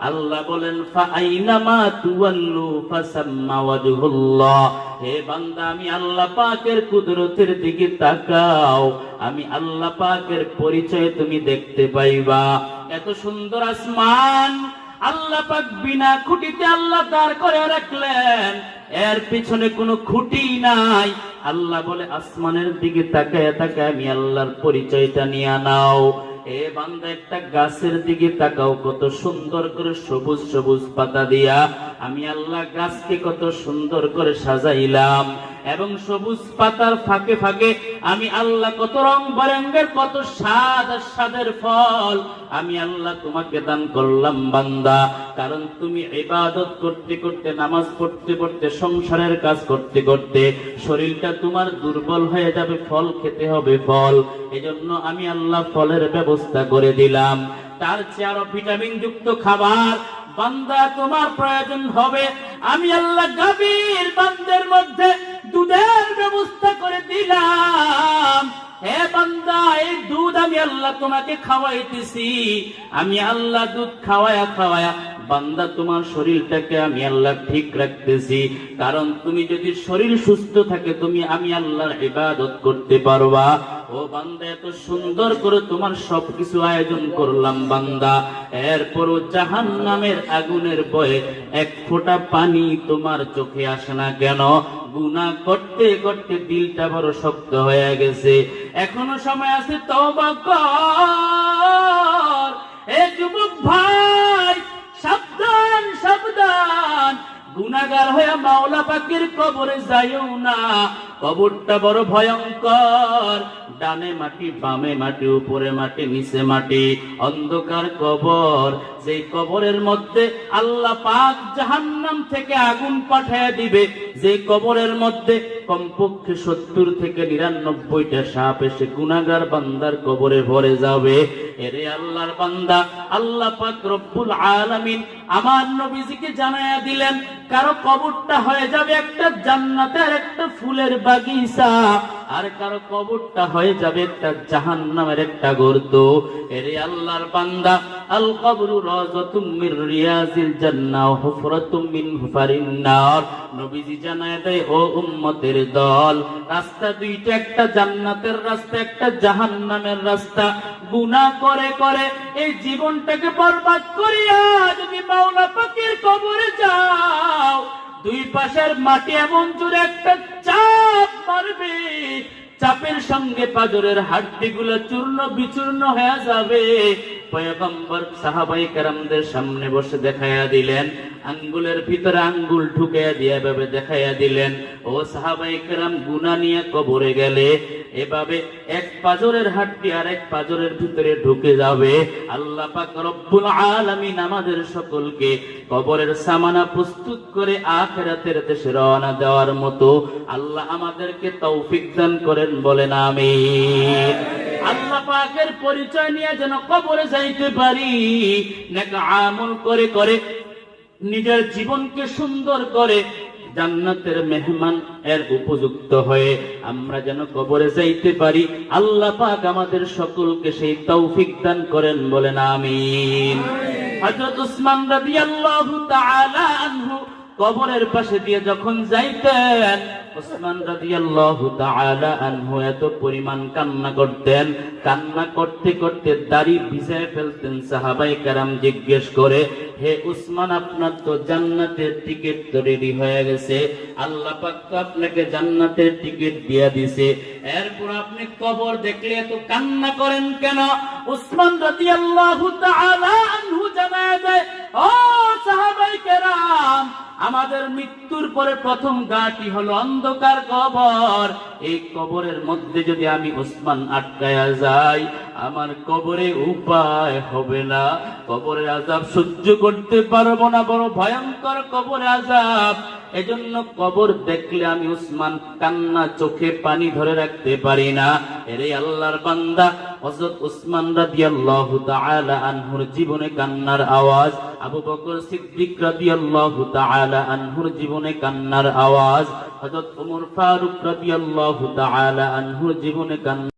আল্লাহ বলেন ফাআইনামা তুওয়াল্লু ফাসাম্মা ওয়াজহুল্লাহ। হে বান্দা, আমি আল্লাহ পাকের কুদরতের দিকে তাকাও, আমি আল্লাহ পাকের পরিচয় তুমি দেখতে পাইবা। এত সুন্দর আসমান আল্লাহ পাক বিনা খুঁটিতে আল্লাহ দাঁড় করে রাখলেন, এর পিছনে কোনো খুঁটি নাই। আল্লাহ বলে আসমানের দিকে তাকায় তাকায় আমি আল্লাহর পরিচয়টা নিয়ে নাও। এ বান্দা, একটা গাছের দিকে তাকাও, কত সুন্দর করে সবুজ সবুজ পাতা দিয়া আমি আল্লাহ গাছকে কত সুন্দর করে সাজাইলাম, এবং সবুজ পাতার ফাঁকে ফাঁকে আমি আল্লাহ কত রং বেরঙের কত স্বাদ আর স্বাদের ফল আমি আল্লাহ তোমাকে দান করলাম বান্দা। কারণ তুমি ইবাদত করতে করতে, নামাজ পড়তে পড়তে, সংসারের কাজ করতে করতে শরীরটা তোমার দুর্বল হয়ে যাবে, ফল খেতে হবে ফল। এজন্য আমি আল্লাহ ফলের ব্যবস্থা করে দিলাম। তার চেয়ে আরো ভিটামিন যুক্ত খাবার বান্দা তোমার প্রয়োজন হবে, আমি আল্লাহ গাভীর বান্দের মধ্যে দুধের ব্যবস্থা করে দিলাম। হে বান্দা, এই দুধ আমি আল্লাহ তোমাকে খাওয়াইতেছি, আমি আল্লাহ দুধ খাওয়ায়া খাওয়ায়া বান্দা তোমার শরীরটাকে আমি আল্লাহ ঠিক রাখতেছি। কারণ তুমি যদি শরীর সুস্থ থাকে তুমি আমি আল্লাহর ইবাদত করতে পারবা। ও বান্দা, এত সুন্দর করে তোমার সবকিছু আয়োজন করলাম বান্দা, এরপরও জাহান্নামের আগুনের ভয়ে এক ফোঁটা পানি তোমার চোখে আসে না কেন? গুনাহ করতে করতে দিলটা বড় শক্ত হয়ে গেছে। এখনো সময় আছে, তওবা কর। এ যুবক ভাই, সাবধান সাবধান, গুনাহগার হয়ে মাওলা পাকের কবরে যাইও না। কবরটা বড় ভয়ঙ্কর, ডানে মাটি, বামে মাটি, উপরে মাটি, নিচে মাটি, অন্ধকার কবর। যে কবরের মধ্যে আল্লাহ পাক জাহান্নাম থেকে আগুন পাঠিয়ে দিবে, যে কবরের মধ্যে কমপক্ষে 70 থেকে 99টা সাপ এসে গুনাহগার বান্দার কবরে ভরে যাবে। এরে আল্লাহর বান্দা, আল্লাহ পাক রব্বুল আলামিন আমার নবীজিকে জানায়া দিলেন, কারো কবরটা হয়ে যাবে একটা জান্নাতের একটা ফুলের বাগিচা, আর কারো কবরটা হয়ে যাবে একটা জাহান্নামের একটা গর্ত। এরে আল্লাহর বান্দা, আল কবরু রাযাতুম মির রিয়াজিল জান্নাহ ওয়া হুফরাতুম মিন হুফারিন নার। নবীজি জানায় দেয়, ও উম্মতের দল, রাস্তা দুইটা, একটা জান্নাতের রাস্তা, একটা জাহান্নামের রাস্তা। গুনাহ করে করে এই জীবনটাকে বরবাদ করিয়া যদি মাওলা পাকের কবরে যাও, দুই পাশের মাটি এমন জোরে একটা চাপ মারবে, চাপের সঙ্গে পাজরের হাড্ডিগুলো চূর্ণ বিচূর্ণ হয়ে যাবে। পয়গম্বর সাহাবায়ে কেরামদের সামনে বসে দেখাইয়া দিলেন, আঙ্গুলের ভিতরে আঙ্গুল ঢুকাইয়া দিয়ে এভাবে দেখাইয়া দিলেন, ও সাহাবায়ে কেরাম, গুনাহ নিয়ে কবরে গেলে এভাবে এক পাজরের হাড্ডি আর এক পাজরের ভিতরে ঢুকে যাবে। আল্লাহ পাক রব্বুল আলামিন আমাদের সকলকে কবরের সামানা প্রস্তুত করে আখিরাতের দেশে রওনা দেওয়ার মতো আল্লাহ আমাদেরকে তৌফিক দান করেন, বলেন আমিন। আল্লাহ পাকের পরিচয় নিয়ে যেন কবরে যাইতে পারি, নেক আমল করে করে নিজের জীবনকে সুন্দর করে জান্নাতের মেহমান এর উপযুক্ত হয়ে আমরা যেন কবরে যাইতে পারি। আল্লাহ পাক আমাদের সকলকে সেই তৌফিক দান করেন, বলেন আমিন। হযরত উসমান রাদিয়াল্লাহু তাআলা আনহু কবরের পাশে দিয়ে যখন যাইতেন, উসমান রাদিয়াল্লাহু তাআলা আনহু এত পরিমাণ কান্না করতেন, কান্না করতে করতে দাড়ি ভিজিয়ে ফেলতেন। সাহাবায়ে কেরাম জিজ্ঞেস করে, হে উসমান, আপনার তো জান্নাতের টিকিট তো রেডি হয়ে গেছে, আল্লাহ পাক তো আপনাকে জান্নাতের টিকিট দিয়ে দিয়েছে, এরপর আপনি কবর দেখলে এত কান্না করেন কেন? উসমান রাদিয়াল্লাহু তাআলা আনহু জানায় দেয়, ও সাহাবায়ে কেরাম, আমাদের মৃত্যুর পরে প্রথম ঘাঁটি হলো অন্ধকার কবর। এই কবরের মধ্যে যদি আমি উসমান আটকায়া যাই, আমার কবরে উপায় হবে না, কবরের আযাব সহ্য করতে পারবো না, বড় ভয়ঙ্কর কবরের আযাব। এজন্য কবর দেখলে আমি উসমান কান্না, চোখে পানি ধরে রাখতে পারি না। এরে আল্লাহর বান্দা, হযরত উসমান রাদিয়াল্লাহু তাআলা আনহুর জীবনে কান্নার আওয়াজ, আবু বকর সিদ্দিক রাদিয়াল্লাহু তাআলা আনহুর জীবনে কান্নার আওয়াজ, হযরত ওমর ফারুক রাদিয়াল্লাহু তাআলা আনহুর জীবনে কান্নার